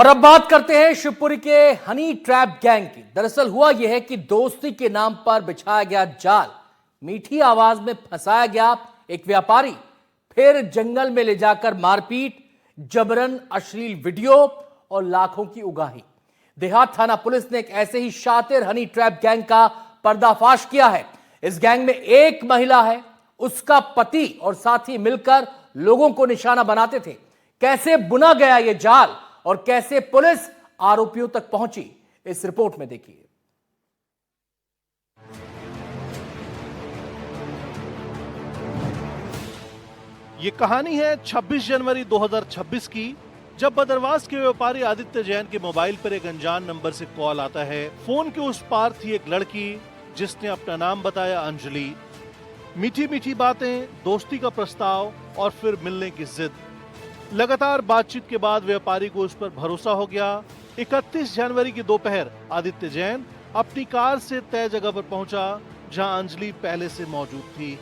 और अब बात करते हैं शिवपुरी के हनी ट्रैप गैंग की। दरअसल हुआ यह है कि दोस्ती के नाम पर बिछाया गया जाल, मीठी आवाज में फंसाया गया एक व्यापारी, फिर जंगल में ले जाकर मारपीट, जबरन अश्लील वीडियो और लाखों की उगाही। देहात थाना पुलिस ने एक ऐसे ही शातिर हनी ट्रैप गैंग का पर्दाफाश किया है। इस गैंग में एक महिला है, उसका पति और साथी मिलकर लोगों को निशाना बनाते थे। कैसे बुना गया यह जाल और कैसे पुलिस आरोपियों तक पहुंची, इस रिपोर्ट में देखिए। ये कहानी है 26 जनवरी 2026 की, जब बदरवास के व्यापारी आदित्य जैन के मोबाइल पर एक अनजान नंबर से कॉल आता है। फोन के उस पार थी एक लड़की जिसने अपना नाम बताया अंजलि। मीठी मीठी बातें, दोस्ती का प्रस्ताव और फिर मिलने की जिद। लगातार बातचीत के बाद व्यापारी को उस पर भरोसा हो गया। 31 जनवरी की दोपहर आदित्य जैन अपनी कार से तय जगह पर पहुंचा जहां अंजलि पहले से मौजूद थी।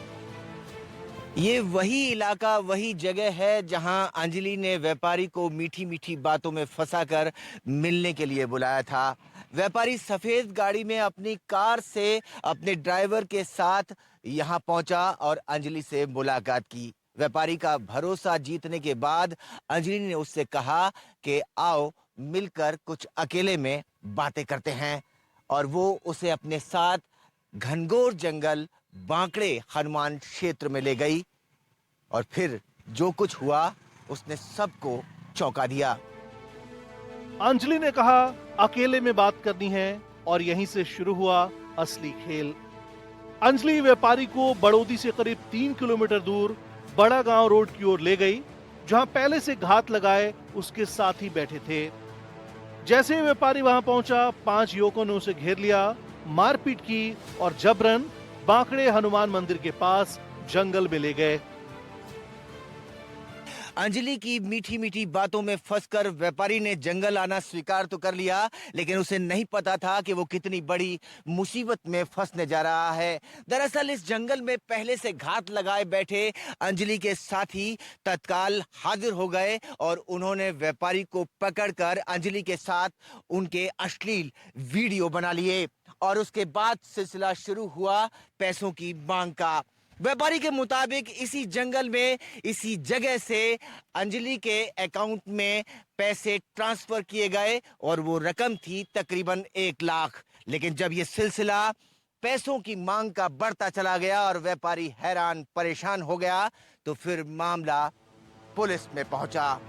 ये वही इलाका, वही जगह है जहां अंजलि ने व्यापारी को मीठी मीठी बातों में फंसाकर मिलने के लिए बुलाया था। व्यापारी सफेद गाड़ी में अपनी कार से अपने ड्राइवर के साथ यहां पहुंचा और अंजलि से मुलाकात की। व्यापारी का भरोसा जीतने के बाद अंजलि ने उससे कहा कि आओ मिलकर कुछ अकेले में बातें करते हैं, और वो उसे अपने साथ घनघोर जंगल बांकड़े हनुमान क्षेत्र में ले गई। और फिर जो कुछ हुआ उसने सबको चौंका दिया। अंजलि ने कहा अकेले में बात करनी है, और यहीं से शुरू हुआ असली खेल। अंजलि व्यापारी को बड़ौदी से करीब 3 किलोमीटर दूर बड़ा गांव रोड की ओर ले गई, जहां पहले से घात लगाए उसके साथी बैठे थे। जैसे ही व्यापारी वहां पहुंचा, 5 युवकों ने उसे घेर लिया, मारपीट की और जबरन बांकड़े हनुमान मंदिर के पास जंगल में ले गए। अंजलि की मीठी मीठी बातों में फंसकर व्यापारी ने जंगल आना स्वीकार तो कर लिया, लेकिन उसे नहीं पता था कि वो कितनी बड़ी मुसीबत में फंसने जा रहा है। दरअसल इस जंगल में पहले से घात लगाए बैठे अंजलि के साथी तत्काल हाजिर हो गए और उन्होंने व्यापारी को पकड़कर अंजलि के साथ उनके अश्लील वीडियो बना लिए, और उसके बाद सिलसिला शुरू हुआ पैसों की मांग का। व्यापारी के मुताबिक इसी जंगल में, इसी जगह से अंजलि के अकाउंट में पैसे ट्रांसफर किए गए और वो रकम थी तकरीबन 1 लाख। लेकिन जब ये सिलसिला पैसों की मांग का बढ़ता चला गया और व्यापारी हैरान परेशान हो गया, तो फिर मामला पुलिस में पहुंचा।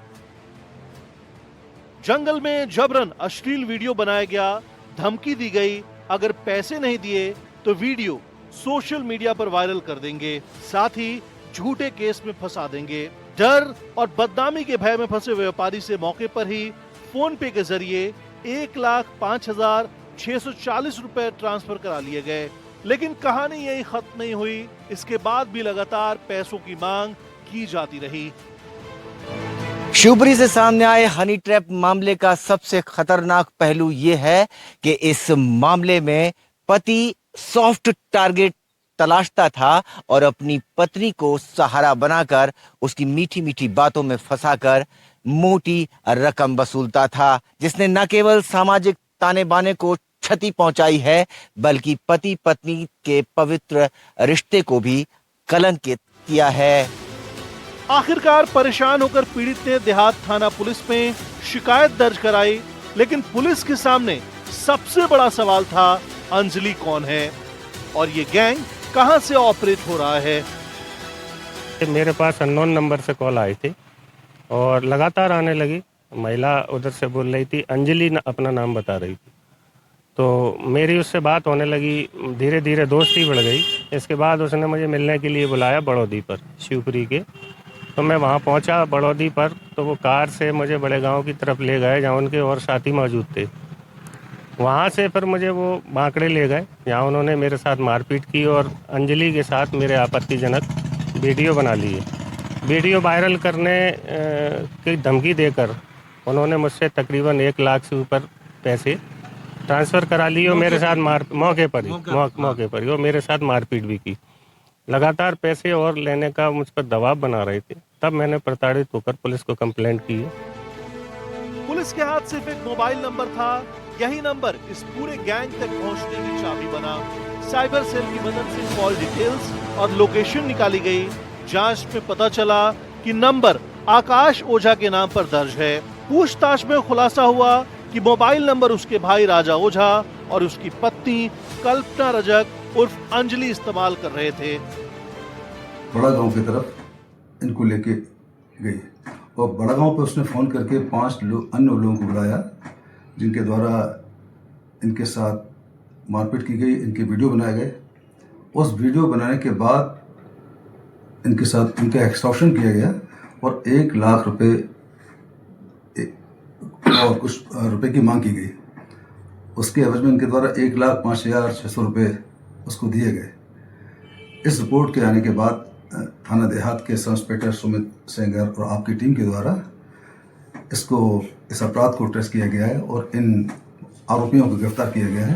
जंगल में जबरन अश्लील वीडियो बनाया गया, धमकी दी गई, अगर पैसे नहीं दिए तो वीडियो सोशल मीडिया पर वायरल कर देंगे, साथ ही झूठे केस में फंसा देंगे। डर और बदनामी के भय में फंसे व्यापारी से मौके पर ही फोन पे के जरिए 1,05,640 रुपए ट्रांसफर करा लिए गए। लेकिन कहानी यही खत्म नहीं हुई। इसके बाद भी लगातार पैसों की मांग की जाती रही। शिवपुरी से सामने आए हनी ट्रैप मामले का सबसे खतरनाक पहलू यह है कि इस मामले में पति सॉफ्ट टारगेट तलाशता था और अपनी पत्नी को सहारा बनाकर उसकी मीठी मीठी बातों में फंसाकर मोटी रकम वसूलता था, जिसने न केवल सामाजिक ताने बाने को क्षति पहुंचाई है, बल्कि पति पत्नी के पवित्र रिश्ते को भी कलंकित किया है। आखिरकार परेशान होकर पीड़ित ने देहात थाना पुलिस में शिकायत दर्ज कराई, लेकिन पुलिस के सामने सबसे बड़ा सवाल था अंजलि कौन है और ये गैंग कहां से ऑपरेट हो रहा है। मेरे पास अननोन नंबर से कॉल आई थी और लगातार आने लगी। महिला उधर से बोल रही थी, अंजलि अपना नाम बता रही थी, तो मेरी उससे बात होने लगी। धीरे धीरे दोस्ती बढ़ गई। इसके बाद उसने मुझे मिलने के लिए बुलाया बड़ौदी पर, शिवपुरी के। तो मैं वहाँ पहुँचा बड़ौदी पर, तो वो कार से मुझे बड़े गांव की तरफ ले गए जहाँ उनके और साथी मौजूद थे। वहाँ से फिर मुझे वो बांकड़े ले गए जहाँ उन्होंने मेरे साथ मारपीट की और अंजलि के साथ मेरे आपत्तिजनक वीडियो बना लिए। वीडियो वायरल करने की धमकी देकर उन्होंने मुझसे तकरीबन 1 लाख से ऊपर पैसे ट्रांसफ़र करा लिए और मेरे साथ मौके पर ही वो मेरे साथ मारपीट भी की। लगातार पैसे और लेने का मुझ पर दबाव बना रहे थे। तब मैंने प्रताड़ित होकर पुलिस को कंप्लेंट की है। पुलिस इसके हाथ सिर्फ एक मोबाइल नंबर था। यही नंबर इस पूरे गैंग तक पहुंचने की चाबी बना। साइबर सेल की मदद से कॉल डिटेल्स और लोकेशन निकाली गई। जांच में पता चला कि नंबर आकाश ओझा के नाम पर दर्ज है। पूछताछ में खुलासा हुआ कि मोबाइल नंबर उसके भाई राजा ओझा और उसकी पत्नी कल्पना रजक उर्फ अंजलि इस्तेमाल कर रहे थे। बड़ा गांव की तरफ इनको लेके गई और बड़ा गांव पे उसने फ़ोन करके 5 अन्य लोगों को बुलाया, जिनके द्वारा इनके साथ मारपीट की गई, इनके वीडियो बनाए गए। उस वीडियो बनाने के बाद इनके साथ इनका एक्सटॉर्शन किया गया और 1 लाख रुपए और कुछ रुपए की मांग की गई। उसके एवज में इनके द्वारा 1,05,600 रुपये उसको दिए गए। इस रिपोर्ट के आने के बाद थाना देहात के सब इंस्पेक्टर सुमित सेंगर और आपकी टीम के द्वारा इस अपराध को ट्रेस किया गया है और इन आरोपियों को गिरफ्तार किया गया है।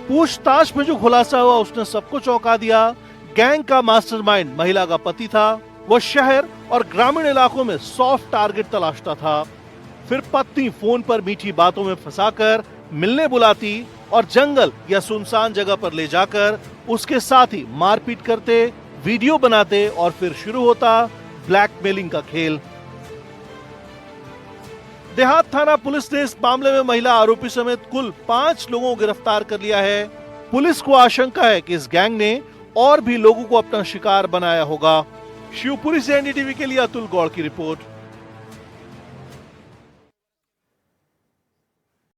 पूछताछ में जो खुलासा हुआ उसने सबको चौंका दिया। गैंग का मास्टरमाइंड महिला का पति था। वह शहर और ग्रामीण इलाकों में सॉफ्ट टारगेट तलाशता था। फिर पत्नी फोन पर मीठी बातों में फंसाकर मिलने बुलाती और जंगल या सुनसान जगह पर ले जाकर उसके साथ ही मारपीट करते, वीडियो बनाते और फिर शुरू होता ब्लैकमेलिंग का खेल। देहात थाना पुलिस ने इस मामले में महिला आरोपी समेत कुल 5 लोगों को गिरफ्तार कर लिया है। पुलिस को आशंका है कि इस गैंग ने और भी लोगों को अपना शिकार बनाया होगा। शिवपुरी से एनडीटीवी के लिए अतुल गौड़ की रिपोर्ट।